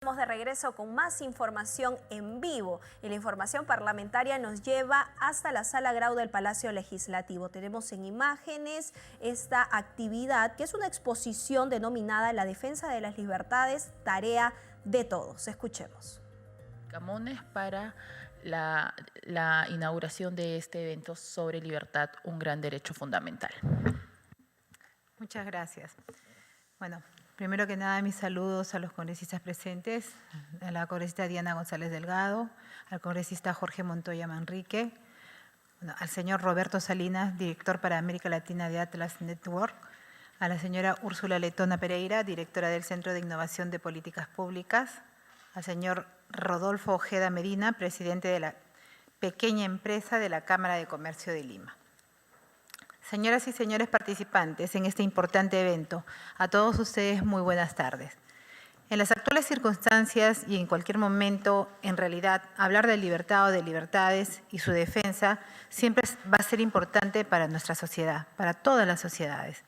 Estamos de regreso con más información en vivo y la información parlamentaria nos lleva hasta la Sala Grau del Palacio Legislativo. Tenemos en imágenes esta actividad que es una exposición denominada La defensa de las libertades, tarea de todos. Escuchemos. Camones para la inauguración de este evento sobre libertad, un gran derecho fundamental. Muchas gracias. Bueno, primero que nada, mis saludos a los congresistas presentes, a la congresista Diana González Delgado, al congresista Jorge Montoya Manrique, al señor Roberto Salinas, director para América Latina de Atlas Network, a la señora Úrsula Letona Pereira, directora del Centro de Innovación de Políticas Públicas, al señor Rodolfo Ojeda Medina, presidente de la pequeña empresa de la Cámara de Comercio de Lima. Señoras y señores participantes en este importante evento, a todos ustedes muy buenas tardes. En las actuales circunstancias y en cualquier momento, en realidad, hablar de libertad o de libertades y su defensa siempre va a ser importante para nuestra sociedad, para todas las sociedades.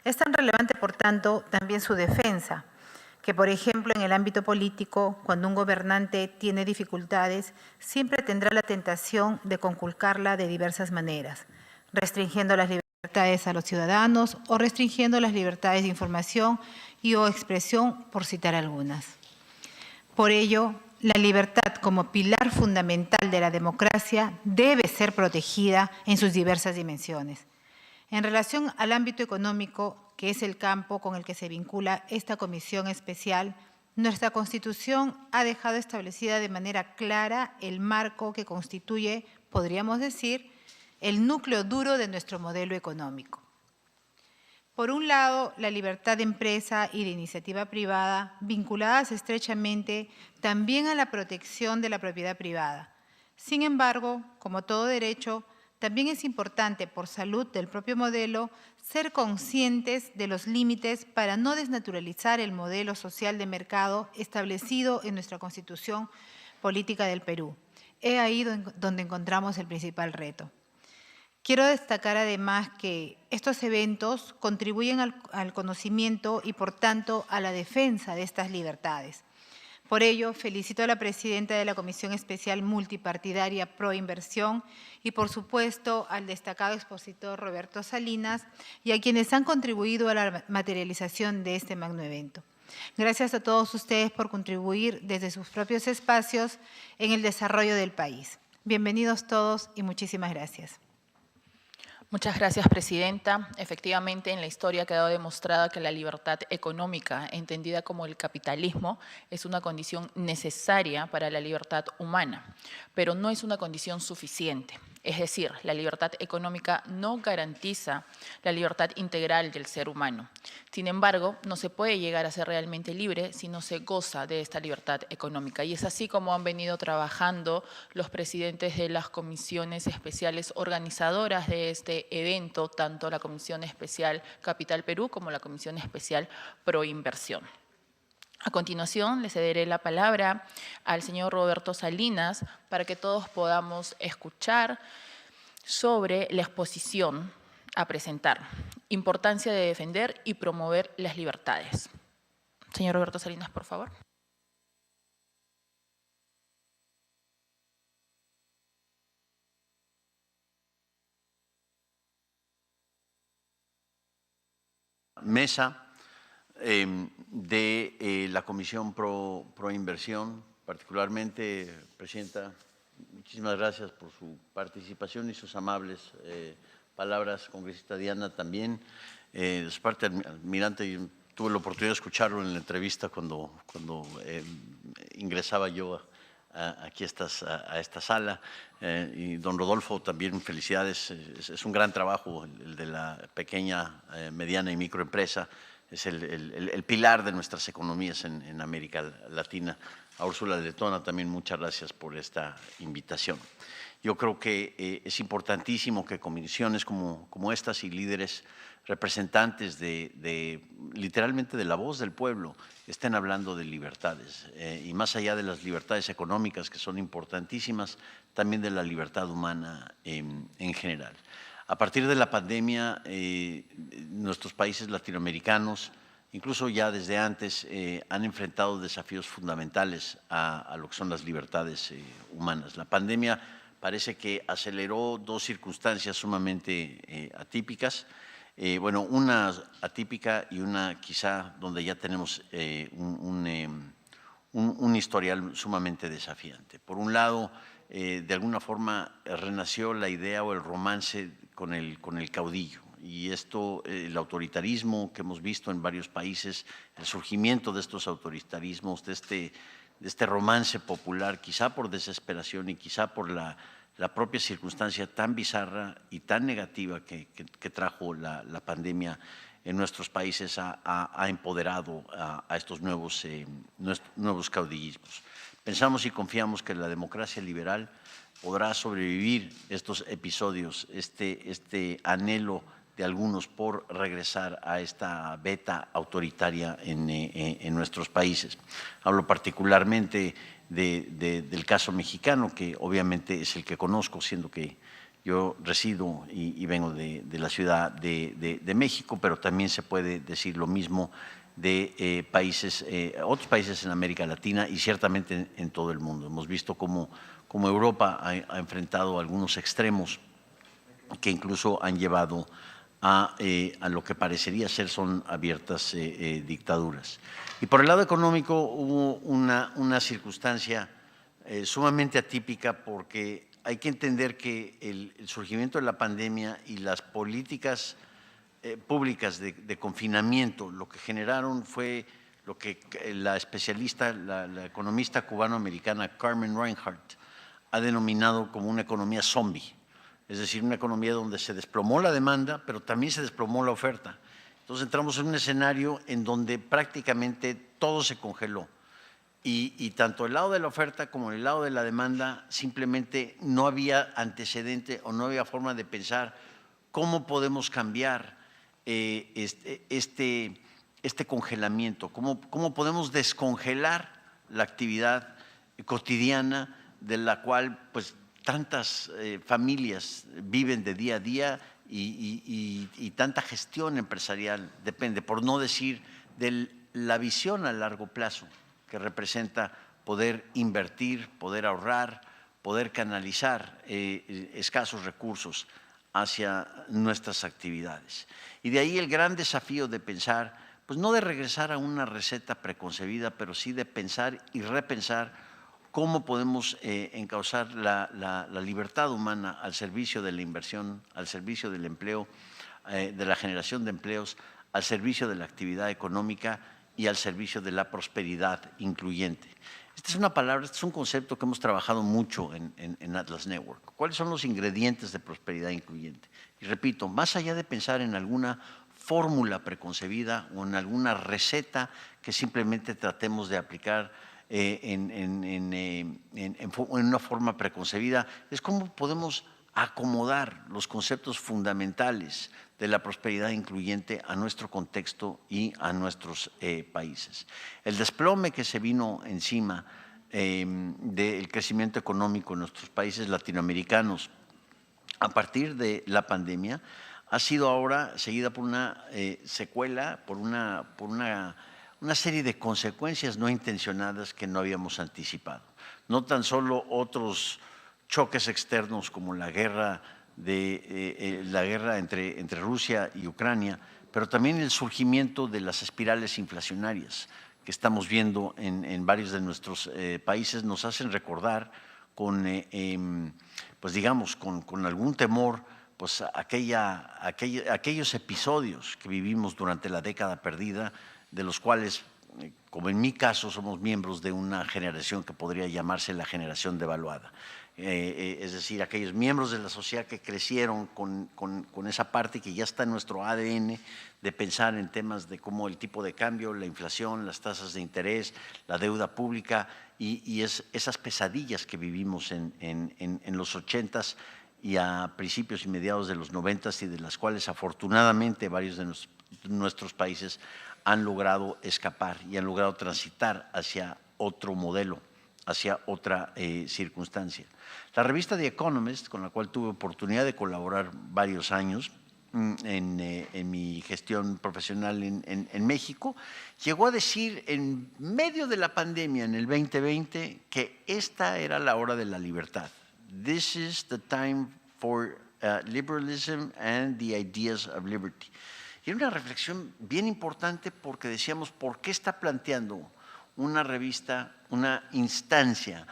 Es tan relevante, por tanto, también su defensa, que, por ejemplo, en el ámbito político, cuando un gobernante tiene dificultades, siempre tendrá la tentación de conculcarla de diversas maneras, restringiendo las libertades a los ciudadanos o restringiendo las libertades de información y o expresión, por citar algunas. Por ello, la libertad como pilar fundamental de la democracia debe ser protegida en sus diversas dimensiones. En relación al ámbito económico, que es el campo con el que se vincula esta comisión especial, nuestra Constitución ha dejado establecida de manera clara el marco que constituye, podríamos decir, el núcleo duro de nuestro modelo económico. Por un lado, la libertad de empresa y de iniciativa privada, vinculadas estrechamente también a la protección de la propiedad privada. Sin embargo, como todo derecho, también es importante, por salud del propio modelo, ser conscientes de los límites para no desnaturalizar el modelo social de mercado establecido en nuestra Constitución Política del Perú. He ahí donde encontramos el principal reto. Quiero destacar además que estos eventos contribuyen al conocimiento y, por tanto, a la defensa de estas libertades. Por ello, felicito a la presidenta de la Comisión Especial Multipartidaria Pro Inversión y, por supuesto, al destacado expositor Roberto Salinas y a quienes han contribuido a la materialización de este magno evento. Gracias a todos ustedes por contribuir desde sus propios espacios en el desarrollo del país. Bienvenidos todos y muchísimas gracias. Muchas gracias, presidenta. Efectivamente, en la historia ha quedado demostrada que la libertad económica, entendida como el capitalismo, es una condición necesaria para la libertad humana, pero no es una condición suficiente. Es decir, la libertad económica no garantiza la libertad integral del ser humano. Sin embargo, no se puede llegar a ser realmente libre si no se goza de esta libertad económica. Y es así como han venido trabajando los presidentes de las comisiones especiales organizadoras de este evento, tanto la Comisión Especial Capital Perú como la Comisión Especial Pro Inversión. A continuación, le cederé la palabra al señor Roberto Salinas para que todos podamos escuchar sobre la exposición a presentar, importancia de defender y promover las libertades. Señor Roberto Salinas, por favor. Mesa de la Comisión Pro Inversión, particularmente, Presidenta, muchísimas gracias por su participación y sus amables palabras, congresista Diana también. De su parte, almirante, yo tuve la oportunidad de escucharlo en la entrevista cuando ingresaba yo aquí a esta sala. Y don Rodolfo, también felicidades. Es un gran trabajo el de la pequeña, mediana y microempresa. Es el pilar de nuestras economías en América Latina. A Úrsula Letona también muchas gracias por esta invitación. Yo creo que es importantísimo que comisiones como estas y líderes representantes literalmente de la voz del pueblo estén hablando de libertades y más allá de las libertades económicas, que son importantísimas, también de la libertad humana en general. A partir de la pandemia, nuestros países latinoamericanos incluso ya desde antes, han enfrentado desafíos fundamentales a lo que son las libertades humanas. La pandemia parece que aceleró dos circunstancias sumamente atípicas. Bueno, una atípica y una quizá donde ya tenemos un historial sumamente desafiante. Por un lado, de alguna forma renació la idea o el romance con el caudillo. Y esto, el autoritarismo que hemos visto en varios países, el surgimiento de estos autoritarismos, de este romance popular, quizá por desesperación y quizá por la propia circunstancia tan bizarra y tan negativa que trajo la pandemia en nuestros países, ha empoderado a estos nuevos caudillismos. Pensamos y confiamos que la democracia liberal podrá sobrevivir estos episodios, este anhelo de algunos por regresar a esta beta autoritaria en nuestros países. Hablo particularmente del caso mexicano, que obviamente es el que conozco, siendo que yo resido y vengo de la Ciudad de México, pero también se puede decir lo mismo de otros países en América Latina y ciertamente en todo el mundo. Hemos visto cómo Europa ha enfrentado algunos extremos que incluso han llevado a lo que parecería ser son abiertas dictaduras. Y por el lado económico hubo una circunstancia sumamente atípica, porque hay que entender que el surgimiento de la pandemia y las políticas públicas de confinamiento lo que generaron fue lo que la especialista, la economista cubano-americana Carmen Reinhart ha denominado como una economía zombie. Es decir, una economía donde se desplomó la demanda, pero también se desplomó la oferta. Entonces entramos en un escenario en donde prácticamente todo se congeló. Y tanto el lado de la oferta como el lado de la demanda, simplemente no había antecedente o no había forma de pensar cómo podemos cambiar este congelamiento, cómo podemos descongelar la actividad cotidiana de la cual pues tantas familias viven de día a día y tanta gestión empresarial depende, por no decir de la visión a largo plazo que representa poder invertir, poder ahorrar, poder canalizar escasos recursos hacia nuestras actividades. Y de ahí el gran desafío de pensar, pues no de regresar a una receta preconcebida, pero sí de pensar y repensar cómo podemos encauzar la libertad humana al servicio de la inversión, al servicio del empleo, de la generación de empleos, al servicio de la actividad económica y al servicio de la prosperidad incluyente. Esta es una palabra, este es un concepto que hemos trabajado mucho en Atlas Network. ¿Cuáles son los ingredientes de prosperidad incluyente? Y repito, más allá de pensar en alguna fórmula preconcebida o en alguna receta que simplemente tratemos de aplicar en una forma preconcebida, es cómo podemos acomodar los conceptos fundamentales de la prosperidad incluyente a nuestro contexto y a nuestros países. El desplome que se vino encima del crecimiento económico en nuestros países latinoamericanos a partir de la pandemia ha sido ahora seguida por una secuela, por una serie de consecuencias no intencionadas que no habíamos anticipado. No tan solo otros choques externos como la guerra entre Rusia y Ucrania, pero también el surgimiento de las espirales inflacionarias que estamos viendo en varios de nuestros países nos hacen recordar pues digamos, con algún temor, pues aquellos episodios que vivimos durante la década perdida, de los cuales, como en mi caso, somos miembros de una generación que podría llamarse la generación devaluada. Es decir, aquellos miembros de la sociedad que crecieron con esa parte que ya está en nuestro ADN de pensar en temas de cómo el tipo de cambio, la inflación, las tasas de interés, la deuda pública y esas pesadillas que vivimos en los 80s y a principios y mediados de los 90s y de las cuales afortunadamente varios de nuestros países han logrado escapar y han logrado transitar hacia otro modelo, hacia otra circunstancia. La revista The Economist, con la cual tuve oportunidad de colaborar varios años, en mi gestión profesional en México, llegó a decir en medio de la pandemia, en el 2020, que esta era la hora de la libertad. This is the time for liberalism and the ideas of liberty. Y era una reflexión bien importante porque decíamos, ¿por qué está planteando una revista, una instancia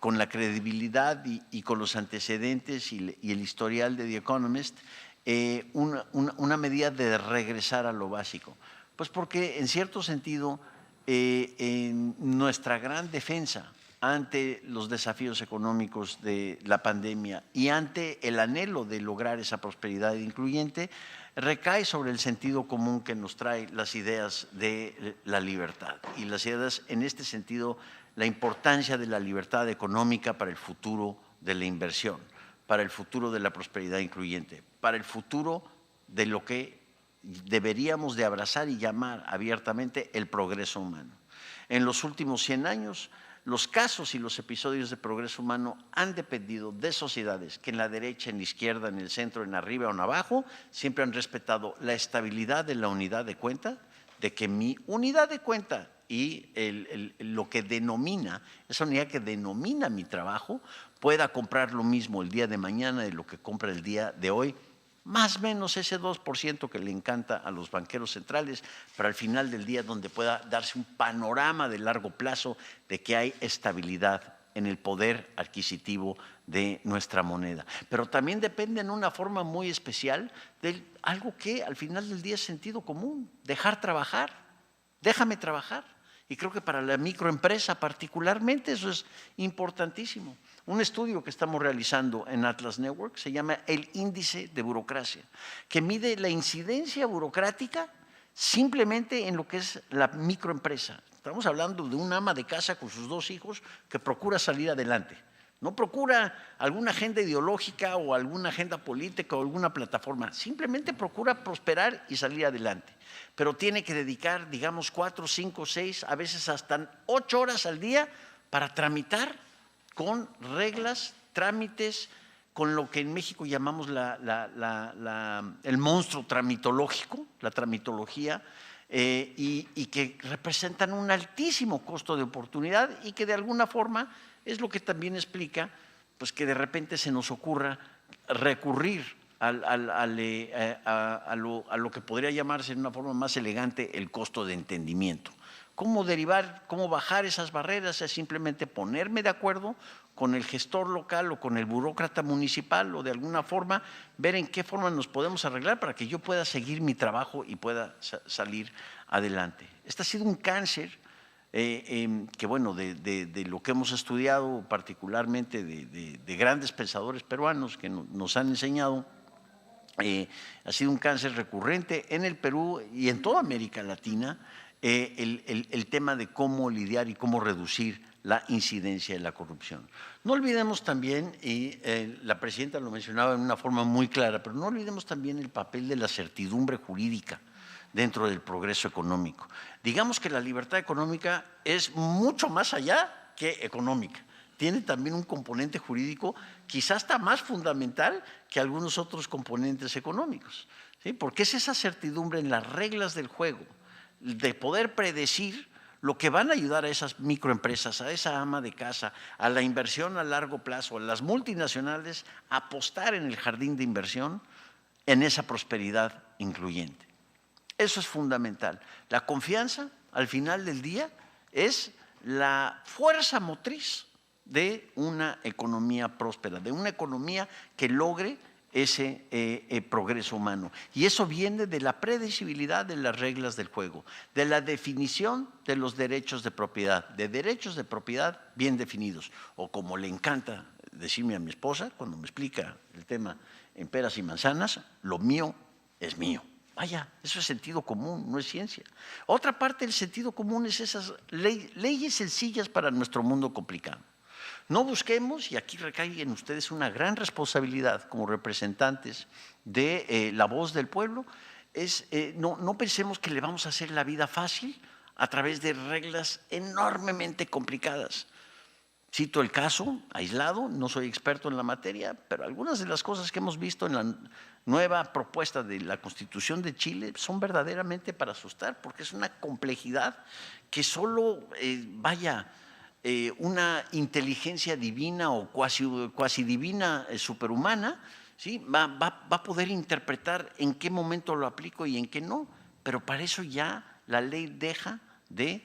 con la credibilidad y con los antecedentes y el historial de The Economist, una medida de regresar a lo básico? Pues porque en cierto sentido en nuestra gran defensa ante los desafíos económicos de la pandemia y ante el anhelo de lograr esa prosperidad incluyente, recae sobre el sentido común que nos trae las ideas de la libertad. Y las ideas, en este sentido, la importancia de la libertad económica para el futuro de la inversión, para el futuro de la prosperidad incluyente, para el futuro de lo que deberíamos de abrazar y llamar abiertamente el progreso humano. En los últimos 100 años, los casos y los episodios de progreso humano han dependido de sociedades que en la derecha, en la izquierda, en el centro, en arriba o en abajo, siempre han respetado la estabilidad de la unidad de cuenta, de que mi unidad de cuenta y lo que denomina, esa unidad que denomina mi trabajo, pueda comprar lo mismo el día de mañana de lo que compra el día de hoy, más o menos ese 2% que le encanta a los banqueros centrales, pero al final del día donde pueda darse un panorama de largo plazo de que hay estabilidad en el poder adquisitivo de nuestra moneda. Pero también depende en una forma muy especial de algo que al final del día es sentido común, dejar trabajar, déjame trabajar. Y creo que para la microempresa particularmente eso es importantísimo. Un estudio que estamos realizando en Atlas Network se llama el índice de burocracia, que mide la incidencia burocrática simplemente en lo que es la microempresa. Estamos hablando de una ama de casa con sus 2 hijos que procura salir adelante. No procura alguna agenda ideológica o alguna agenda política o alguna plataforma, simplemente procura prosperar y salir adelante. Pero tiene que dedicar, digamos, 4, 5, 6, a veces hasta 8 horas al día para tramitar con reglas, trámites, con lo que en México llamamos el monstruo tramitológico, la tramitología, y que representan un altísimo costo de oportunidad y que de alguna forma es lo que también explica pues, que de repente se nos ocurra recurrir a lo que podría llamarse de una forma más elegante el costo de entendimiento. ¿Cómo derivar, cómo bajar esas barreras? Es simplemente ponerme de acuerdo con el gestor local o con el burócrata municipal o de alguna forma ver en qué forma nos podemos arreglar para que yo pueda seguir mi trabajo y pueda salir adelante. Este ha sido un cáncer que bueno, de lo que hemos estudiado particularmente de grandes pensadores peruanos que nos han enseñado, ha sido un cáncer recurrente en el Perú y en toda América Latina, el tema de cómo lidiar y cómo reducir la incidencia de la corrupción. No olvidemos también, y la presidenta lo mencionaba en una forma muy clara, pero no olvidemos también el papel de la certidumbre jurídica dentro del progreso económico. Digamos que la libertad económica es mucho más allá que económica. Tiene también un componente jurídico quizás hasta más fundamental que algunos otros componentes económicos, ¿sí? Porque es esa certidumbre en las reglas del juego, de poder predecir lo que van a ayudar a esas microempresas, a esa ama de casa, a la inversión a largo plazo, a las multinacionales, a apostar en el jardín de inversión, en esa prosperidad incluyente. Eso es fundamental. La confianza, al final del día, es la fuerza motriz de una economía próspera, de una economía que logre ese progreso humano. Y eso viene de la predecibilidad de las reglas del juego, de la definición de los derechos de propiedad, de derechos de propiedad bien definidos, o como le encanta decirme a mi esposa cuando me explica el tema en peras y manzanas, lo mío es mío. Vaya, eso es sentido común, no es ciencia. Otra parte del sentido común es esas leyes sencillas para nuestro mundo complicado. No busquemos, y aquí recae en ustedes una gran responsabilidad como representantes de la voz del pueblo, no pensemos que le vamos a hacer la vida fácil a través de reglas enormemente complicadas. Cito el caso aislado, no soy experto en la materia, pero algunas de las cosas que hemos visto en la nueva propuesta de la Constitución de Chile son verdaderamente para asustar, porque es una complejidad que solo, una inteligencia divina o cuasi divina superhumana, ¿sí? va a poder interpretar en qué momento lo aplico y en qué no, pero para eso ya la ley deja de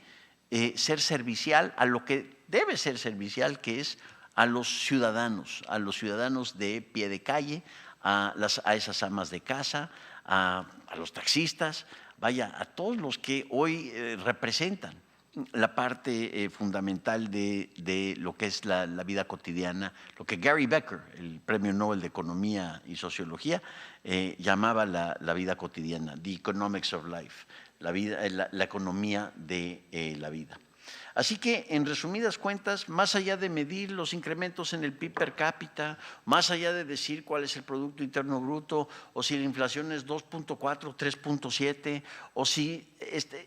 ser servicial a lo que debe ser servicial, que es a los ciudadanos de pie de calle, a esas amas de casa, a los taxistas, a todos los que hoy representan la parte fundamental de lo que es la vida cotidiana, lo que Gary Becker, el Premio Nobel de Economía y Sociología, llamaba la vida cotidiana, the economics of life, la economía de la vida. Así que, en resumidas cuentas, más allá de medir los incrementos en el PIB per cápita, más allá de decir cuál es el Producto Interno Bruto, o si la inflación es 2.4, 3.7, o si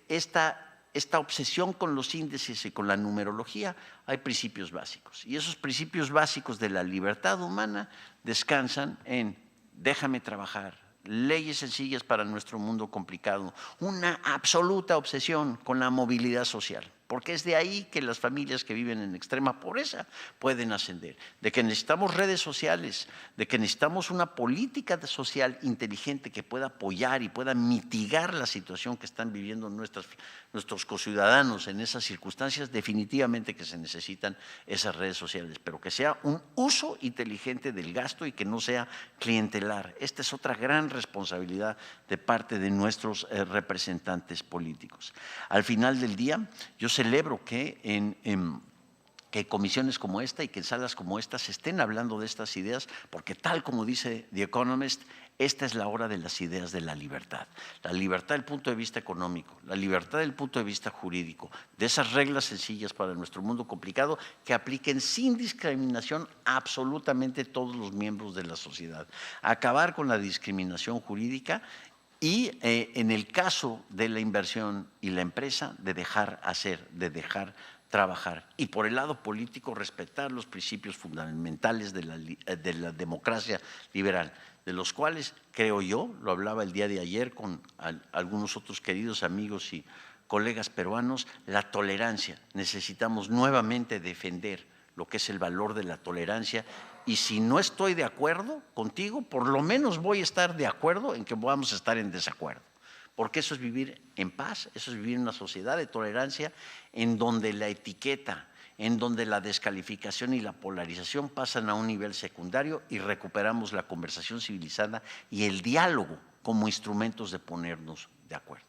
esta obsesión con los índices y con la numerología, hay principios básicos. Y esos principios básicos de la libertad humana descansan en déjame trabajar, leyes sencillas para nuestro mundo complicado, una absoluta obsesión con la movilidad social, porque es de ahí que las familias que viven en extrema pobreza pueden ascender, de que necesitamos redes sociales, de que necesitamos una política social inteligente que pueda apoyar y pueda mitigar la situación que están viviendo nuestros conciudadanos en esas circunstancias. Definitivamente que se necesitan esas redes sociales, pero que sea un uso inteligente del gasto y que no sea clientelar. Esta es otra gran responsabilidad de parte de nuestros representantes políticos. Al final del día, yo celebro que que comisiones como esta y que en salas como esta se estén hablando de estas ideas, porque tal como dice The Economist, esta es la hora de las ideas de la libertad del punto de vista económico, la libertad del punto de vista jurídico, de esas reglas sencillas para nuestro mundo complicado que apliquen sin discriminación absolutamente todos los miembros de la sociedad, acabar con la discriminación jurídica y en el caso de la inversión y la empresa, de dejar hacer, de dejar trabajar. Y por el lado político, respetar los principios fundamentales de la democracia liberal, de los cuales, creo yo, lo hablaba el día de ayer con algunos otros queridos amigos y colegas peruanos, la tolerancia. Necesitamos nuevamente defender lo que es el valor de la tolerancia, y si no estoy de acuerdo contigo, por lo menos voy a estar de acuerdo en que vamos a estar en desacuerdo, porque eso es vivir en paz, eso es vivir en una sociedad de tolerancia en donde la etiqueta, en donde la descalificación y la polarización pasan a un nivel secundario y recuperamos la conversación civilizada y el diálogo como instrumentos de ponernos de acuerdo.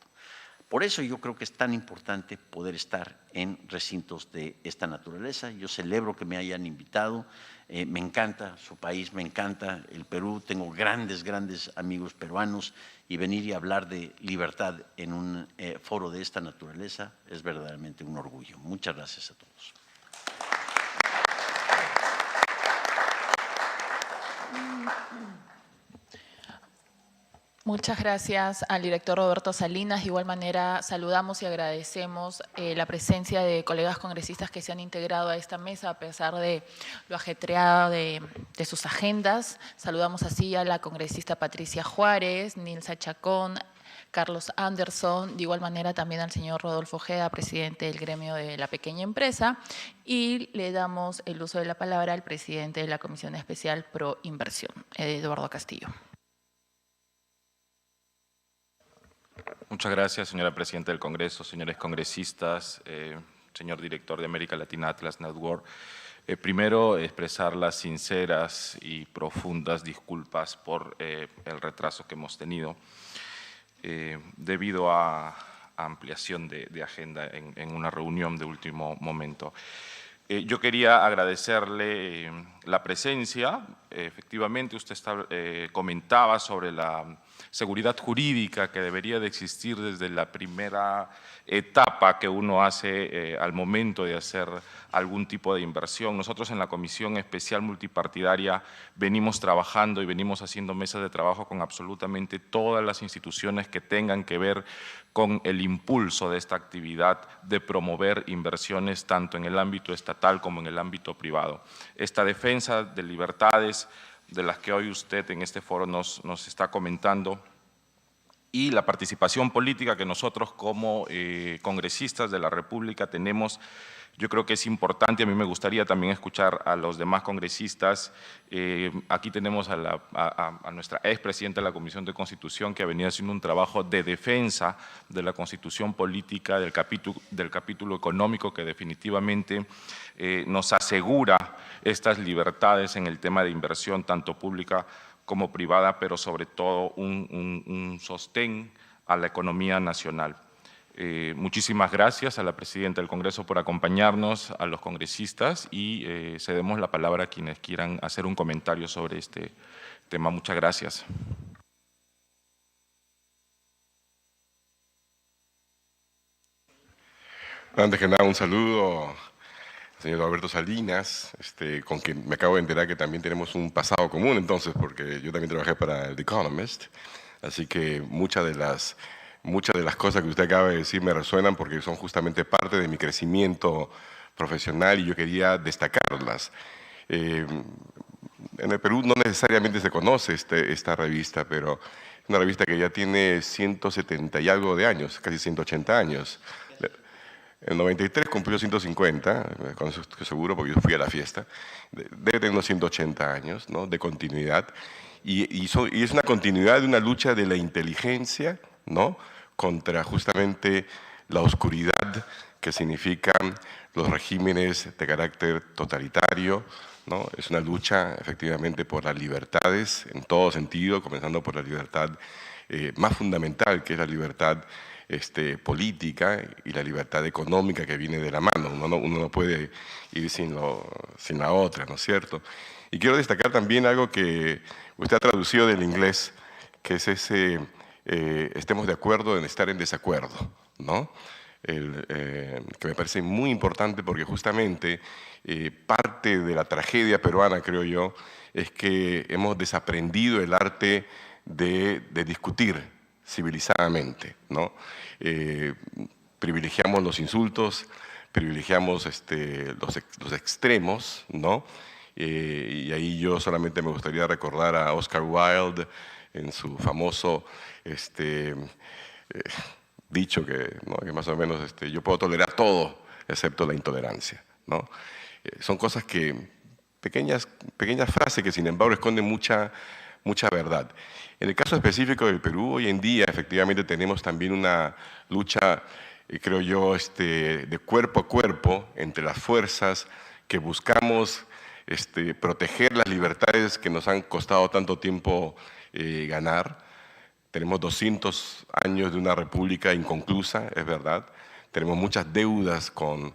Por eso yo creo que es tan importante poder estar en recintos de esta naturaleza. Yo celebro que me hayan invitado, me encanta su país, me encanta el Perú, tengo grandes amigos peruanos, y venir y hablar de libertad en un foro de esta naturaleza es verdaderamente un orgullo. Muchas gracias a todos. Muchas gracias al director Roberto Salinas. De igual manera, saludamos y agradecemos la presencia de colegas congresistas que se han integrado a esta mesa a pesar de lo ajetreado de sus agendas. Saludamos así a la congresista Patricia Juárez, Nilsa Chacón, Carlos Anderson, de igual manera también al señor Rodolfo Ojeda, presidente del gremio de la pequeña empresa, y le damos el uso de la palabra al presidente de la Comisión Especial Pro Inversión, Eduardo Castillo. Muchas gracias, señora presidenta del Congreso, señores congresistas, señor director de América Latina Atlas Network. Primero, expresar las sinceras y profundas disculpas por el retraso que hemos tenido debido a ampliación de agenda en una reunión de último momento. Yo quería agradecerle la presencia. Efectivamente, usted comentaba sobre la seguridad jurídica que debería de existir desde la primera etapa que uno hace al momento de hacer algún tipo de inversión. Nosotros en la Comisión Especial Multipartidaria venimos trabajando y venimos haciendo mesas de trabajo con absolutamente todas las instituciones que tengan que ver con el impulso de esta actividad de promover inversiones tanto en el ámbito estatal como en el ámbito privado. Esta defensa de libertades de las que hoy usted en este foro nos está comentando, y la participación política que nosotros como congresistas de la República tenemos, yo creo que es importante. A mí me gustaría también escuchar a los demás congresistas. Aquí tenemos a nuestra expresidenta de la Comisión de Constitución, que ha venido haciendo un trabajo de defensa de la Constitución política, del capítulo económico, que definitivamente nos asegura estas libertades en el tema de inversión, tanto pública como privada, pero sobre todo un sostén a la economía nacional. Muchísimas gracias a la presidenta del Congreso por acompañarnos, a los congresistas, y cedemos la palabra a quienes quieran hacer un comentario sobre este tema. Muchas gracias. Antes que nada, un saludo al señor Alberto Salinas, con quien me acabo de enterar que también tenemos un pasado común entonces, porque yo también trabajé para The Economist, así que muchas de las cosas que usted acaba de decir me resuenan porque son justamente parte de mi crecimiento profesional y yo quería destacarlas. En el Perú no necesariamente se conoce esta revista, pero es una revista que ya tiene 170 y algo de años, casi 180 años. En el 93 cumplió 150, con eso estoy seguro porque yo fui a la fiesta. Debe tener unos 180 años, ¿no?, de continuidad. Y es una continuidad de una lucha de la inteligencia, ¿no?, contra justamente la oscuridad que significan los regímenes de carácter totalitario, ¿no? Es una lucha efectivamente por las libertades en todo sentido, comenzando por la libertad más fundamental, que es la libertad política y la libertad económica que viene de la mano. Uno no puede ir sin la otra, ¿no es cierto? Y quiero destacar también algo que usted ha traducido del inglés, que es ese estemos de acuerdo en estar en desacuerdo, ¿no? Que me parece muy importante porque justamente parte de la tragedia peruana, creo yo, es que hemos desaprendido el arte de discutir civilizadamente, ¿no? Privilegiamos los insultos, privilegiamos los extremos, ¿no? Y ahí yo solamente me gustaría recordar a Oscar Wilde en su famoso dicho ¿no?, que más o menos yo puedo tolerar todo excepto la intolerancia, ¿no? Son cosas pequeñas frases que sin embargo esconden mucha verdad. En el caso específico del Perú, hoy en día efectivamente tenemos también una lucha, creo yo, de cuerpo a cuerpo entre las fuerzas que buscamos proteger las libertades que nos han costado tanto tiempo ganar. Tenemos 200 años de una república inconclusa, es verdad. Tenemos muchas deudas con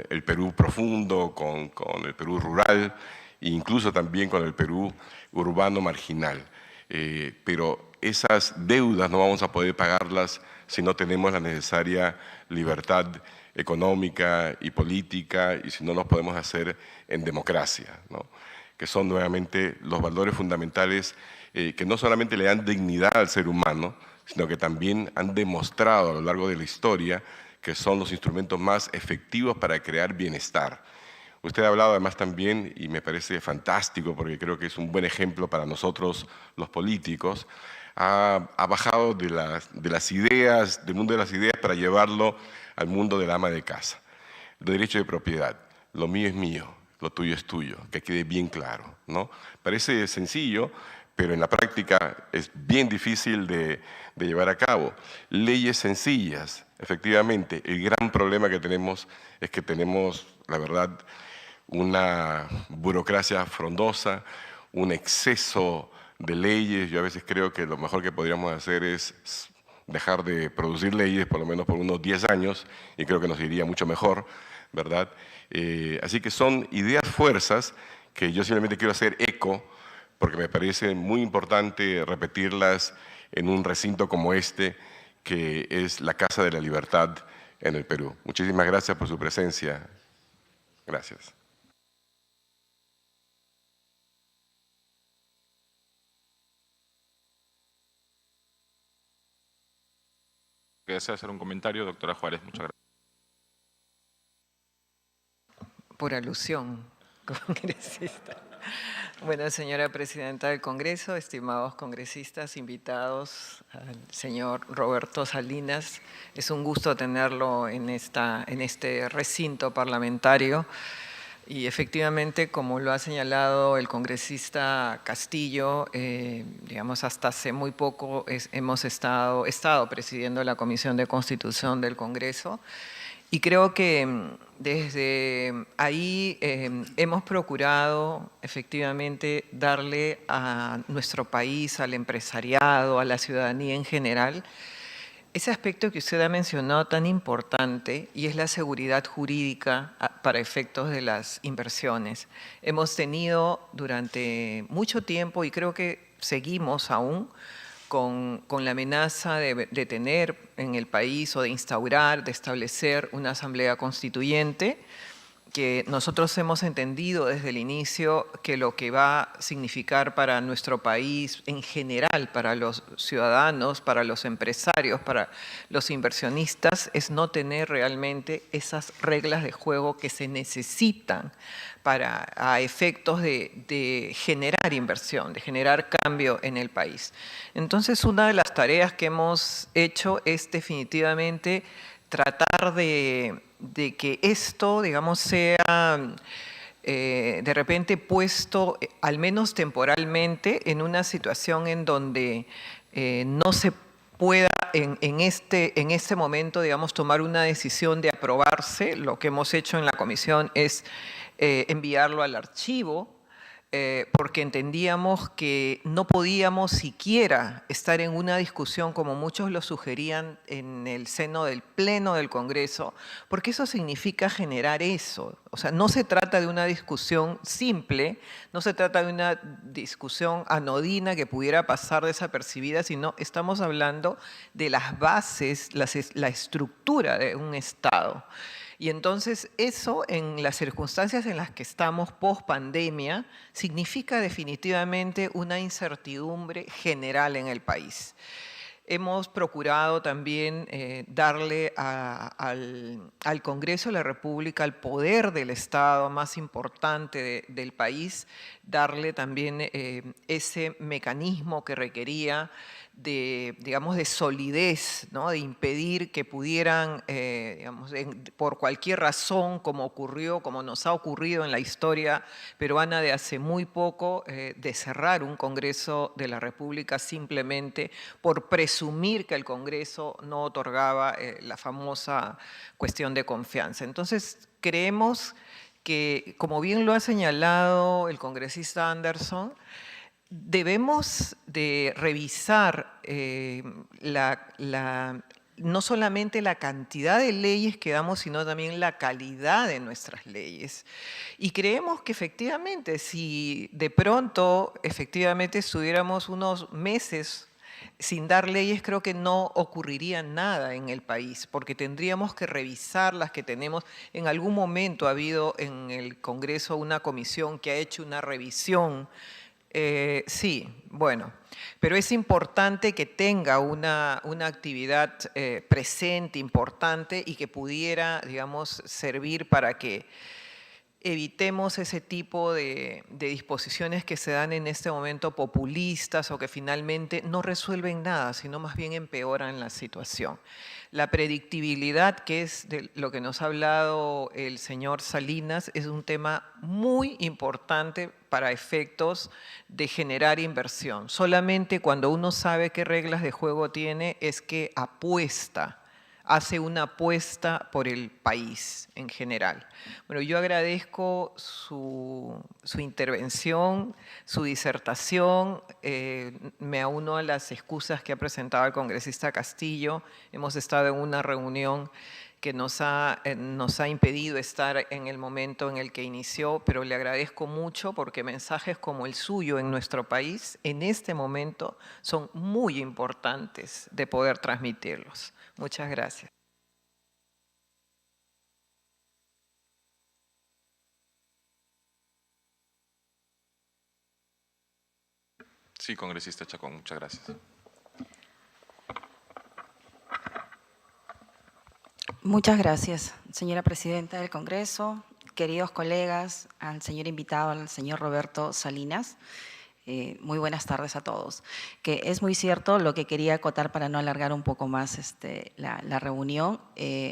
el Perú profundo, con el Perú rural, e incluso también con el Perú urbano marginal. Pero esas deudas no vamos a poder pagarlas si no tenemos la necesaria libertad económica y política y si no lo podemos hacer en democracia, ¿no?, que son nuevamente los valores fundamentales que no solamente le dan dignidad al ser humano, sino que también han demostrado a lo largo de la historia que son los instrumentos más efectivos para crear bienestar. Usted ha hablado además también, y me parece fantástico porque creo que es un buen ejemplo para nosotros los políticos, ha bajado de las ideas, del mundo de las ideas para llevarlo al mundo del ama de casa. El derecho de propiedad, lo mío es mío, lo tuyo es tuyo, que quede bien claro, ¿no? Parece sencillo, pero en la práctica es bien difícil de llevar a cabo. Leyes sencillas, efectivamente. El gran problema que tenemos es que tenemos, la verdad, una burocracia frondosa, un exceso de leyes. Yo a veces creo que lo mejor que podríamos hacer es dejar de producir leyes, por lo menos por unos 10 años, y creo que nos iría mucho mejor, ¿verdad? Así que son ideas, fuerzas, que yo simplemente quiero hacer eco, porque me parece muy importante repetirlas en un recinto como este, que es la Casa de la Libertad en el Perú. Muchísimas gracias por su presencia. Gracias. ¿Desea hacer un comentario, doctora Juárez? Muchas gracias. Por alusión, congresista. Bueno, señora presidenta del Congreso, estimados congresistas, invitados, al señor Roberto Salinas, es un gusto tenerlo en este recinto parlamentario. Y efectivamente, como lo ha señalado el congresista Castillo, digamos, hasta hace muy poco he estado presidiendo la Comisión de Constitución del Congreso. Y creo que desde ahí hemos procurado efectivamente darle a nuestro país, al empresariado, a la ciudadanía en general, ese aspecto que usted ha mencionado tan importante, y es la seguridad jurídica para efectos de las inversiones. Hemos tenido durante mucho tiempo, y creo que seguimos aún, con la amenaza de tener en el país o de instaurar, de establecer una asamblea constituyente, que nosotros hemos entendido desde el inicio que lo que va a significar para nuestro país en general, para los ciudadanos, para los empresarios, para los inversionistas, es no tener realmente esas reglas de juego que se necesitan a efectos de generar inversión, de generar cambio en el país. Entonces, una de las tareas que hemos hecho es definitivamente tratar de que esto, digamos, sea de repente puesto, al menos temporalmente, en una situación en donde no se pueda en este momento, digamos, tomar una decisión de aprobarse. Lo que hemos hecho en la comisión es enviarlo al archivo, porque entendíamos que no podíamos siquiera estar en una discusión como muchos lo sugerían en el seno del Pleno del Congreso, porque eso significa generar eso. O sea, no se trata de una discusión simple, no se trata de una discusión anodina que pudiera pasar desapercibida, sino estamos hablando de las bases, la estructura de un Estado. Y entonces eso, en las circunstancias en las que estamos post pandemia, significa definitivamente una incertidumbre general en el país. Hemos procurado también darle al Congreso de la República, al poder del Estado más importante del país, darle también ese mecanismo que requería digamos, de solidez, ¿no? De impedir que pudieran, digamos, por cualquier razón, como nos ha ocurrido en la historia peruana de hace muy poco, de cerrar un Congreso de la República simplemente por presumir que el Congreso no otorgaba la famosa cuestión de confianza. Entonces, creemos que, como bien lo ha señalado el congresista Anderson, debemos de revisar no solamente la cantidad de leyes que damos, sino también la calidad de nuestras leyes. Y creemos que efectivamente, si de pronto efectivamente estuviéramos unos meses sin dar leyes, creo que no ocurriría nada en el país, porque tendríamos que revisar las que tenemos. En algún momento ha habido en el Congreso una comisión que ha hecho una revisión. Sí, bueno, pero es importante que tenga una actividad presente, importante, y que pudiera, digamos, servir para que evitemos ese tipo de disposiciones que se dan en este momento populistas o que finalmente no resuelven nada, sino más bien empeoran la situación. La predictibilidad, que es de lo que nos ha hablado el señor Salinas, es un tema muy importante para efectos de generar inversión. Solamente cuando uno sabe qué reglas de juego tiene es que hace una apuesta por el país en general. Bueno, yo agradezco su intervención, su disertación. Me auno a las excusas que ha presentado el congresista Castillo. Hemos estado en una reunión que nos ha impedido estar en el momento en el que inició, pero le agradezco mucho porque mensajes como el suyo en nuestro país en este momento son muy importantes de poder transmitirlos. Muchas gracias. Sí, congresista Chacón, muchas gracias. Muchas gracias, señora presidenta del Congreso, queridos colegas, al señor invitado, al señor Roberto Salinas, muy buenas tardes a todos. Que es muy cierto lo que quería acotar para no alargar un poco más la reunión,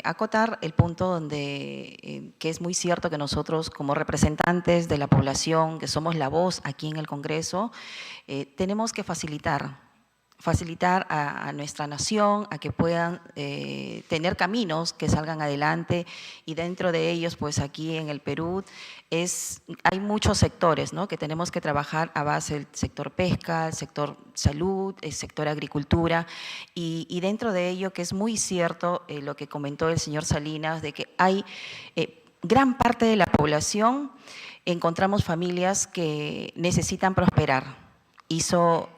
acotar el punto donde que es muy cierto que nosotros como representantes de la población, que somos la voz aquí en el Congreso, tenemos que facilitar a nuestra nación a que puedan tener caminos que salgan adelante, y dentro de ellos, pues aquí en el Perú hay muchos sectores, ¿no?, que tenemos que trabajar a base del sector pesca, el sector salud, el sector agricultura, y dentro de ello, que es muy cierto lo que comentó el señor Salinas, de que hay gran parte de la población, encontramos familias que necesitan prosperar. Hizo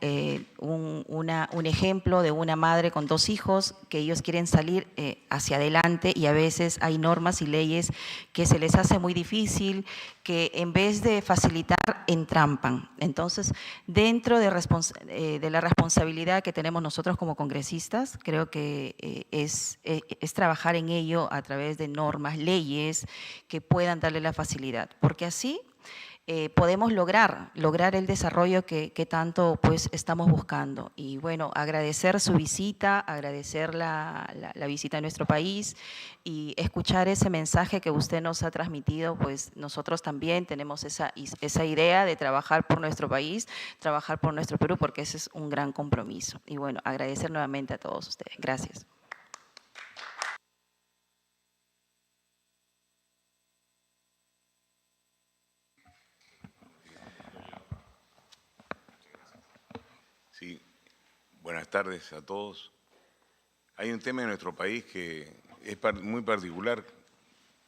un ejemplo de una madre con 2 hijos que ellos quieren salir hacia adelante, y a veces hay normas y leyes que se les hace muy difícil, que en vez de facilitar, entrampan. Entonces, dentro de la responsabilidad que tenemos nosotros como congresistas, creo que es trabajar en ello a través de normas, leyes que puedan darle la facilidad, porque así podemos lograr el desarrollo que tanto pues estamos buscando. Y bueno, agradecer su visita, agradecer la visita a nuestro país y escuchar ese mensaje que usted nos ha transmitido. Pues nosotros también tenemos esa idea de trabajar por nuestro país, trabajar por nuestro Perú, porque ese es un gran compromiso. Y bueno, agradecer nuevamente a todos ustedes. Gracias. Sí, buenas tardes a todos. Hay un tema en nuestro país que es muy particular,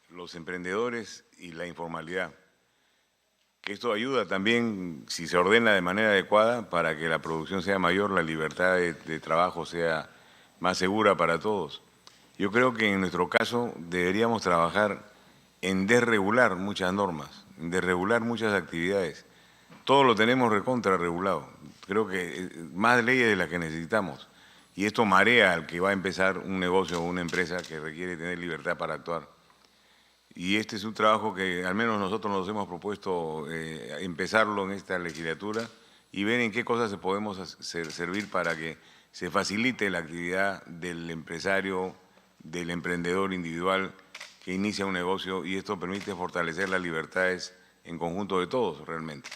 los emprendedores y la informalidad. Que esto ayuda también, si se ordena de manera adecuada, para que la producción sea mayor, la libertad de trabajo sea más segura para todos. Yo creo que en nuestro caso deberíamos trabajar en desregular muchas normas, en desregular muchas actividades. Todo lo tenemos recontra regulado. Creo que más leyes de las que necesitamos. Y esto marea al que va a empezar un negocio o una empresa que requiere tener libertad para actuar. Y este es un trabajo que al menos nosotros nos hemos propuesto empezarlo en esta legislatura y ver en qué cosas podemos servir para que se facilite la actividad del empresario, del emprendedor individual que inicia un negocio, y esto permite fortalecer las libertades en conjunto de todos realmente.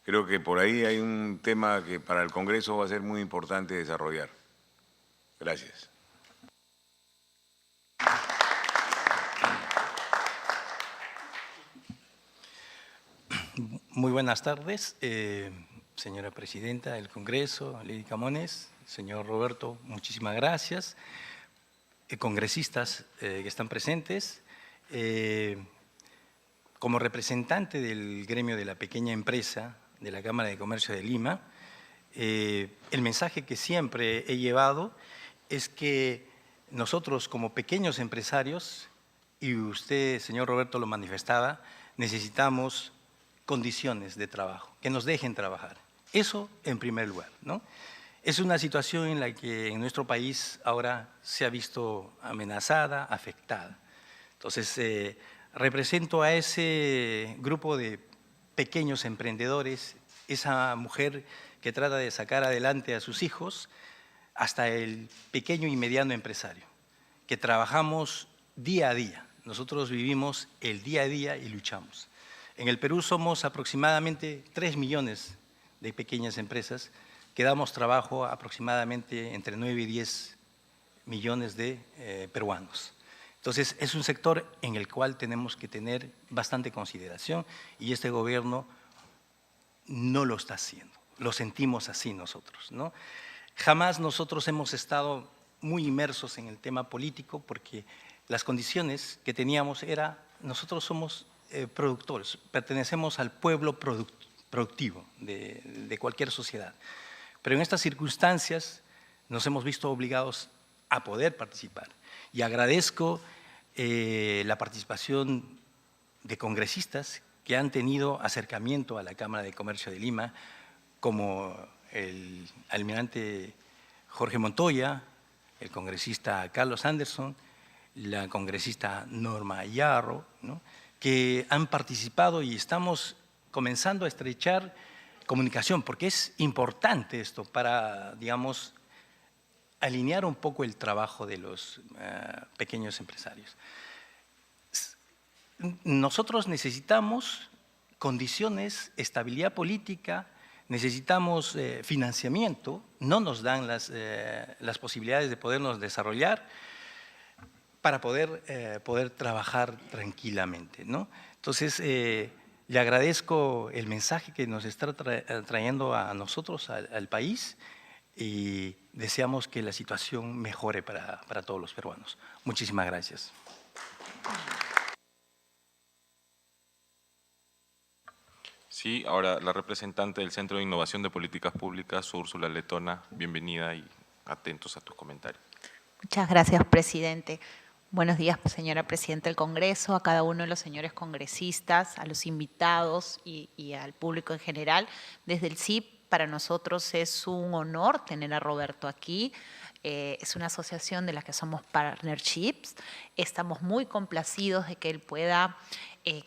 Creo que por ahí hay un tema que para el Congreso va a ser muy importante desarrollar. Gracias. Muy buenas tardes, señora presidenta del Congreso, Lady Camones, señor Roberto, muchísimas gracias. Congresistas que están presentes, como representante del gremio de la pequeña empresa de la Cámara de Comercio de Lima, el mensaje que siempre he llevado es que nosotros como pequeños empresarios, y usted, señor Roberto, lo manifestaba, necesitamos condiciones de trabajo, que nos dejen trabajar. Eso en primer lugar, ¿no? Es una situación en la que en nuestro país ahora se ha visto amenazada, afectada. Entonces, represento a ese grupo de pequeños emprendedores, esa mujer que trata de sacar adelante a sus hijos, hasta el pequeño y mediano empresario, que trabajamos día a día. Nosotros vivimos el día a día y luchamos. En el Perú somos aproximadamente 3 millones de pequeñas empresas que damos trabajo a aproximadamente entre 9 y 10 millones de peruanos. Entonces, es un sector en el cual tenemos que tener bastante consideración, y este gobierno no lo está haciendo. Lo sentimos así nosotros, ¿no? Jamás nosotros hemos estado muy inmersos en el tema político, porque las condiciones que teníamos era, nosotros somos productores, pertenecemos al pueblo productivo de cualquier sociedad. Pero en estas circunstancias nos hemos visto obligados a poder participar. Y agradezco la participación de congresistas que han tenido acercamiento a la Cámara de Comercio de Lima, como el almirante Jorge Montoya, el congresista Carlos Anderson, la congresista Norma Yarro, ¿no? que han participado y estamos comenzando a estrechar comunicación, porque es importante esto para, digamos, alinear un poco el trabajo de los pequeños empresarios. Nosotros necesitamos condiciones, estabilidad política, necesitamos financiamiento, no nos dan las posibilidades de podernos desarrollar para poder trabajar tranquilamente, ¿no? Entonces, le agradezco el mensaje que nos está trayendo a nosotros, al país, y deseamos que la situación mejore para todos los peruanos. Muchísimas gracias. Sí, ahora la representante del Centro de Innovación de Políticas Públicas, Úrsula Letona, bienvenida y atentos a tus comentarios. Muchas gracias, presidente. Buenos días, señora presidenta del Congreso, a cada uno de los señores congresistas, a los invitados y al público en general. Desde el CIP, para nosotros es un honor tener a Roberto aquí. Es una asociación de la que somos partnerships. Estamos muy complacidos de que él pueda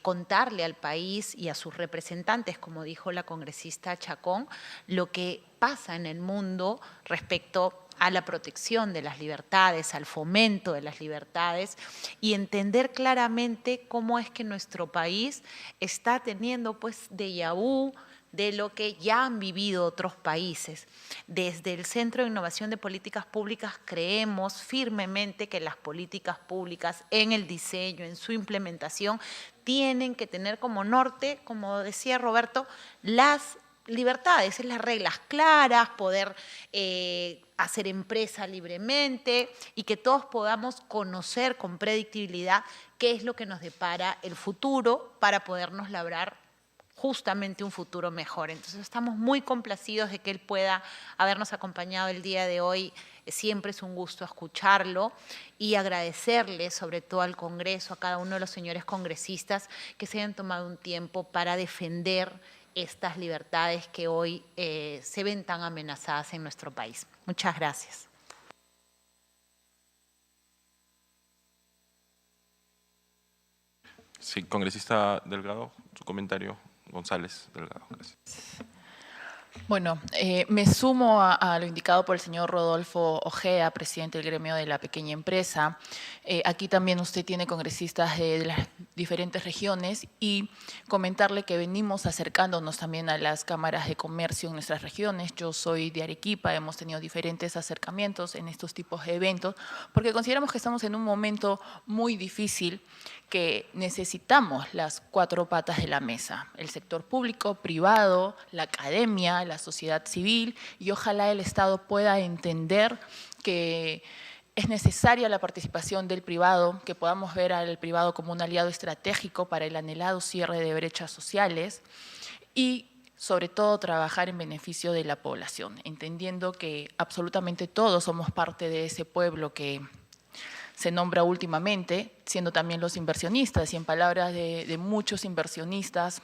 contarle al país y a sus representantes, como dijo la congresista Chacón, lo que pasa en el mundo respecto a la protección de las libertades, al fomento de las libertades y entender claramente cómo es que nuestro país está teniendo pues déjà vu de lo que ya han vivido otros países. Desde el Centro de Innovación de Políticas Públicas creemos firmemente que las políticas públicas en el diseño, en su implementación, tienen que tener como norte, como decía Roberto, las libertades, es las reglas claras, poder hacer empresa libremente y que todos podamos conocer con predictibilidad qué es lo que nos depara el futuro para podernos labrar justamente un futuro mejor. Entonces estamos muy complacidos de que él pueda habernos acompañado el día de hoy. Siempre es un gusto escucharlo y agradecerle sobre todo al Congreso, a cada uno de los señores congresistas que se hayan tomado un tiempo para defender estas libertades que hoy se ven tan amenazadas en nuestro país. Muchas gracias. Sí, congresista Delgado, su comentario. González Delgado, gracias. Bueno, me sumo a lo indicado por el señor Rodolfo Ojea, presidente del gremio de la pequeña empresa. Aquí también usted tiene congresistas de las diferentes regiones y comentarle que venimos acercándonos también a las cámaras de comercio en nuestras regiones. Yo soy de Arequipa, hemos tenido diferentes acercamientos en estos tipos de eventos porque consideramos que estamos en un momento muy difícil que necesitamos las cuatro patas de la mesa, el sector público, privado, la academia, la sociedad civil y ojalá el Estado pueda entender que es necesaria la participación del privado, que podamos ver al privado como un aliado estratégico para el anhelado cierre de brechas sociales y sobre todo trabajar en beneficio de la población, entendiendo que absolutamente todos somos parte de ese pueblo que se nombra últimamente, siendo también los inversionistas y en palabras de muchos inversionistas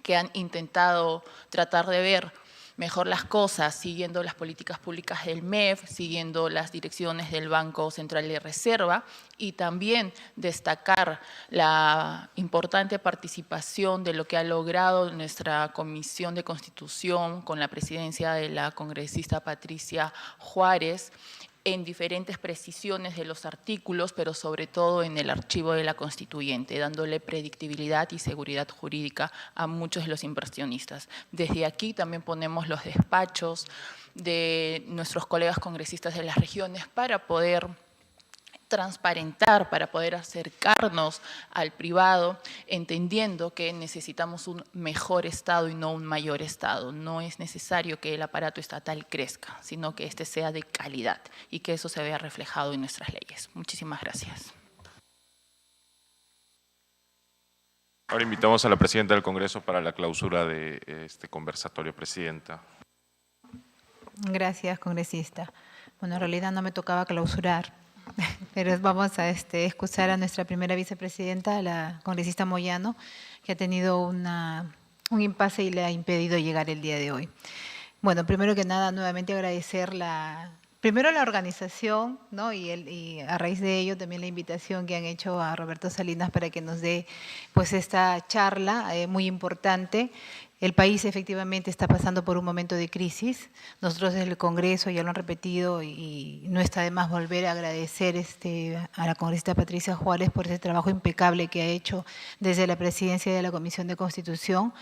que han intentado tratar de ver mejor las cosas, siguiendo las políticas públicas del MEF, siguiendo las direcciones del Banco Central de Reserva y también destacar la importante participación de lo que ha logrado nuestra Comisión de Constitución con la presidencia de la congresista Patricia Juárez, en diferentes precisiones de los artículos, pero sobre todo en el archivo de la Constituyente, dándole predictibilidad y seguridad jurídica a muchos de los inversionistas. Desde aquí también ponemos los despachos de nuestros colegas congresistas de las regiones para poder transparentar, para poder acercarnos al privado, entendiendo que necesitamos un mejor Estado y no un mayor Estado. No es necesario que el aparato estatal crezca, sino que este sea de calidad y que eso se vea reflejado en nuestras leyes. Muchísimas gracias. Ahora invitamos a la presidenta del Congreso para la clausura de este conversatorio. Presidenta. Gracias, congresista. Bueno, en realidad no me tocaba clausurar, pero vamos a excusar a nuestra primera vicepresidenta, la congresista Moyano, que ha tenido un impasse y le ha impedido llegar el día de hoy. Bueno, primero que nada, nuevamente agradecer la Primero la organización, ¿no? Y a raíz de ello también la invitación que han hecho a Roberto Salinas para que nos dé pues esta charla muy importante. El país efectivamente está pasando por un momento de crisis. Nosotros desde el Congreso ya lo han repetido y no está de más volver a agradecer a la congresista Patricia Juárez por ese trabajo impecable que ha hecho desde la presidencia de la Comisión de Constitución,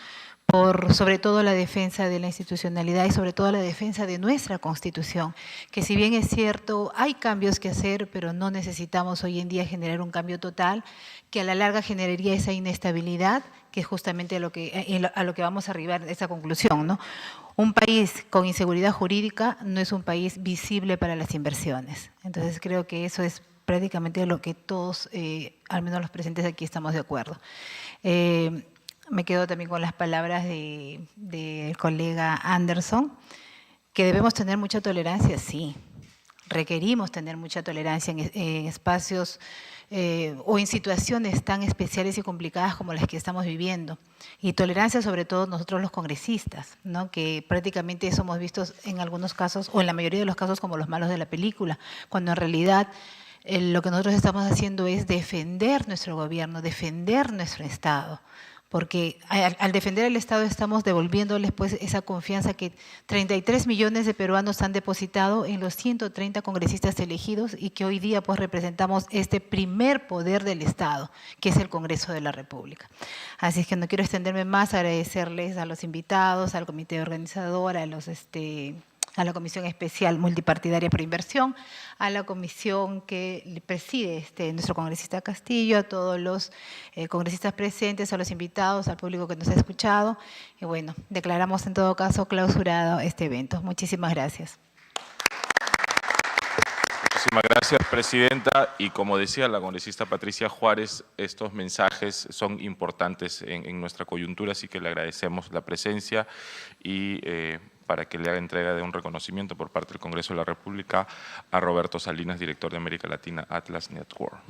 por sobre todo la defensa de la institucionalidad y sobre todo la defensa de nuestra Constitución, que si bien es cierto, hay cambios que hacer, pero no necesitamos hoy en día generar un cambio total, que a la larga generaría esa inestabilidad, que es justamente a lo que vamos a arribar a esa conclusión, ¿no? Un país con inseguridad jurídica no es un país visible para las inversiones. Entonces creo que eso es prácticamente lo que todos, al menos los presentes aquí, estamos de acuerdo. Me quedo también con las palabras del colega Anderson, que debemos tener mucha tolerancia, sí. Requerimos tener mucha tolerancia en espacios o en situaciones tan especiales y complicadas como las que estamos viviendo. Y tolerancia sobre todo nosotros los congresistas, ¿no? Que prácticamente somos vistos en algunos casos, o en la mayoría de los casos, como los malos de la película, cuando en realidad lo que nosotros estamos haciendo es defender nuestro gobierno, defender nuestro Estado. Porque al defender el Estado estamos devolviéndoles pues esa confianza que 33 millones de peruanos han depositado en los 130 congresistas elegidos y que hoy día pues representamos este primer poder del Estado, que es el Congreso de la República. Así es que no quiero extenderme más, agradecerles a los invitados, al comité organizador, a la Comisión Especial Multipartidaria por Inversión, a la comisión que preside nuestro congresista Castillo, a todos los congresistas presentes, a los invitados, al público que nos ha escuchado. Y bueno, declaramos en todo caso clausurado este evento. Muchísimas gracias. Muchísimas gracias, Presidenta. Y como decía la congresista Patricia Juárez, estos mensajes son importantes en nuestra coyuntura, así que le agradecemos la presencia y para que le haga entrega de un reconocimiento por parte del Congreso de la República a Roberto Salinas, director de América Latina Atlas Network.